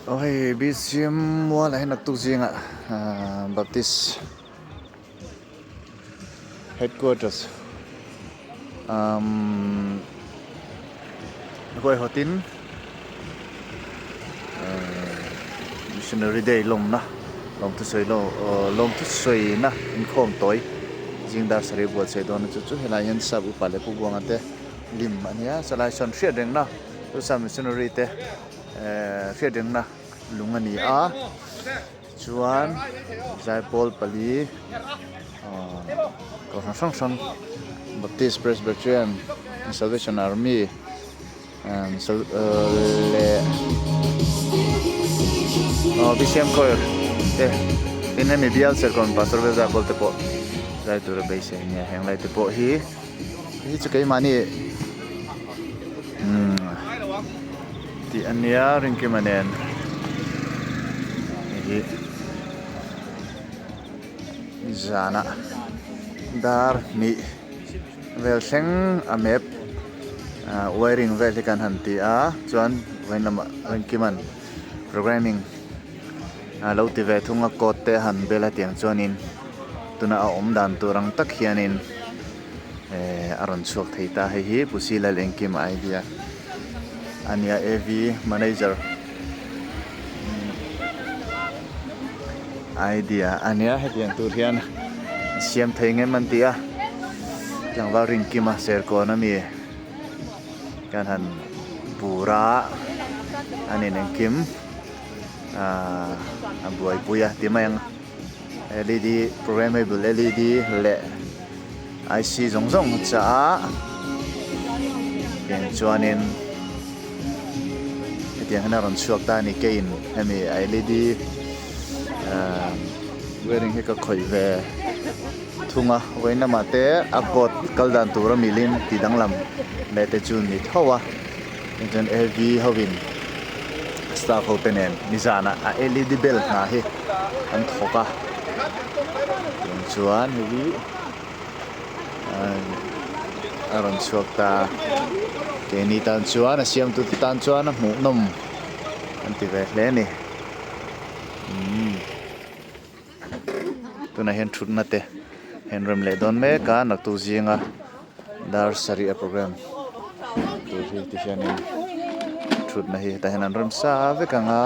Okay, BCM wala hin nagtusi nga Baptist headquarters. Koi hotin missionary day lom tu soi lom tu soi na in khom toy jingdar sari buat sei don chu helayan sab upale pu buang ate lim ania salai son shedeng na tu sam missionary te shedeng na lungani a chuan zai pol pali ko sang Baptist Presbyterian Salvation Army and BCM Choir in a medial circle pastor Veza Poltepo zai tur base nya hang lai tepo hi chu kai mani ti ania ringki manen hi zana dar mi vel seng amep wiring vel kan hanti a chuan wain lama ringki man programming lo ti ve thunga kote han bela tiang chuanin tuna a om dan turang tak hianin aron chuak theita hi pusila lengkim idea ania AV manager idea ania hetiang tur hian siam theinge man tia jangwa ringkima ser ko na mi kan han pura ani nengkim buai puya timayang LED programmable LED le IC zong cha yang chuanin hetiang hanaron chuak ta ni kein hemi LED wearing heka khoi ve thunga waina mate akot kaldan tura milin tidanglam lete chun ni thowa inten AV hovin staff openen nizana a LED bell na hi an thoka chuan hi aron chuak ta ke ni tan chuan a siam tu tan chuan a mu nom an ti ve hle ni tuna hen thut na te hen rem le don me ka nak tu zinga dar sari a program tu hi ti hianin thut na hi ta hen an rem sa ve ka nga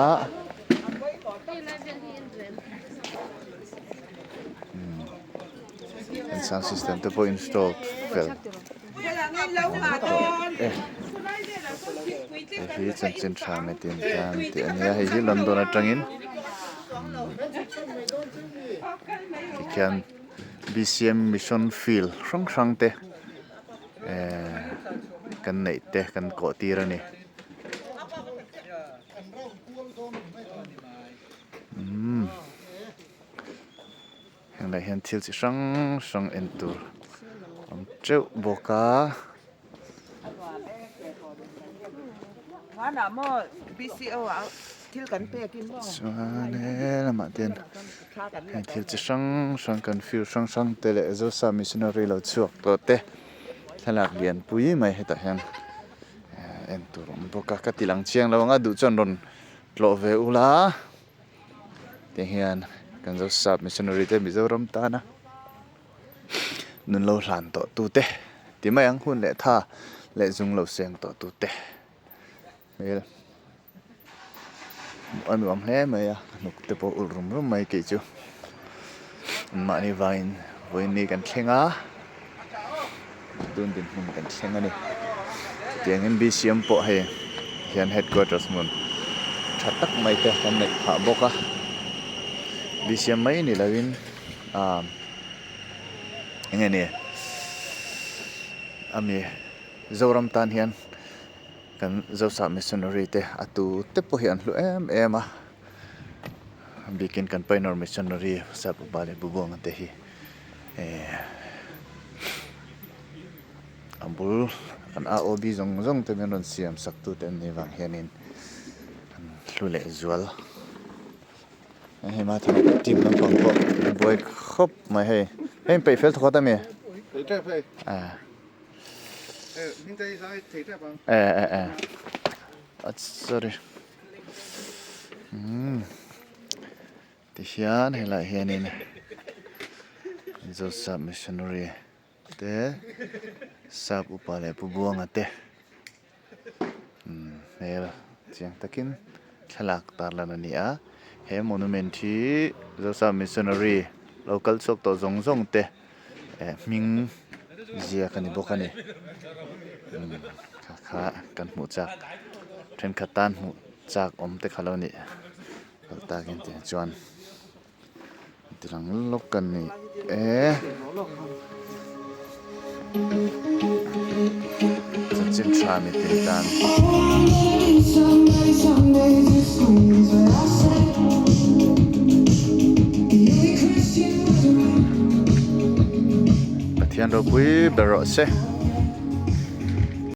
and sound system to po installed fel hi chen tha me tin kan ti ania hi London atangin kian BCM mission field sang te kan nei te kan ko tirani hang lai hian thil chi sang entur am treu boka mana mo BCO thil kan pe kin mo chuane lama ten hang thil chi sang kan fiu sang tele zo sa missionary lo chuak to te thalak lian pui mai heta hian entur boka ka tilang chiang lawanga du chon ron tlo ve ula te hian kan zo sa missionary te mizoram ta na nun lo ran to tu te ti mai ang hun le tha le zung lo seng to tu te mel an wam hle mai ya nuk te po ul rum mai ke chu ma ni vain voin ni kan thlenga tun din mun kan thlenga ni tiang en BCM po he hian headquarters mun thatak mai te kan nei pha boka BCM mai ni lawin engene ami zoram tan hian kan zosa missionary te atu te po hian hlu em a bikin kan painor missionary sa bale bubong te hi ambul kan AOB zong te menon siam saktu ten ni wang hianin hlu le zual he ma team lang pang ko boy khop mai he hem pe fel thota me sorry ti hian helai hianin Joseph missionary te sap upale pubuanga te hel chiang takin thalak tarlan ania he monument hi Joseph missionary local chok to zong te ming zia kani bokani kha kan mu chak thren khatan mu chak om te khaloni ta kin te chuan tilang lok kan ni chin tra mi tin tan pathian ro pui bero se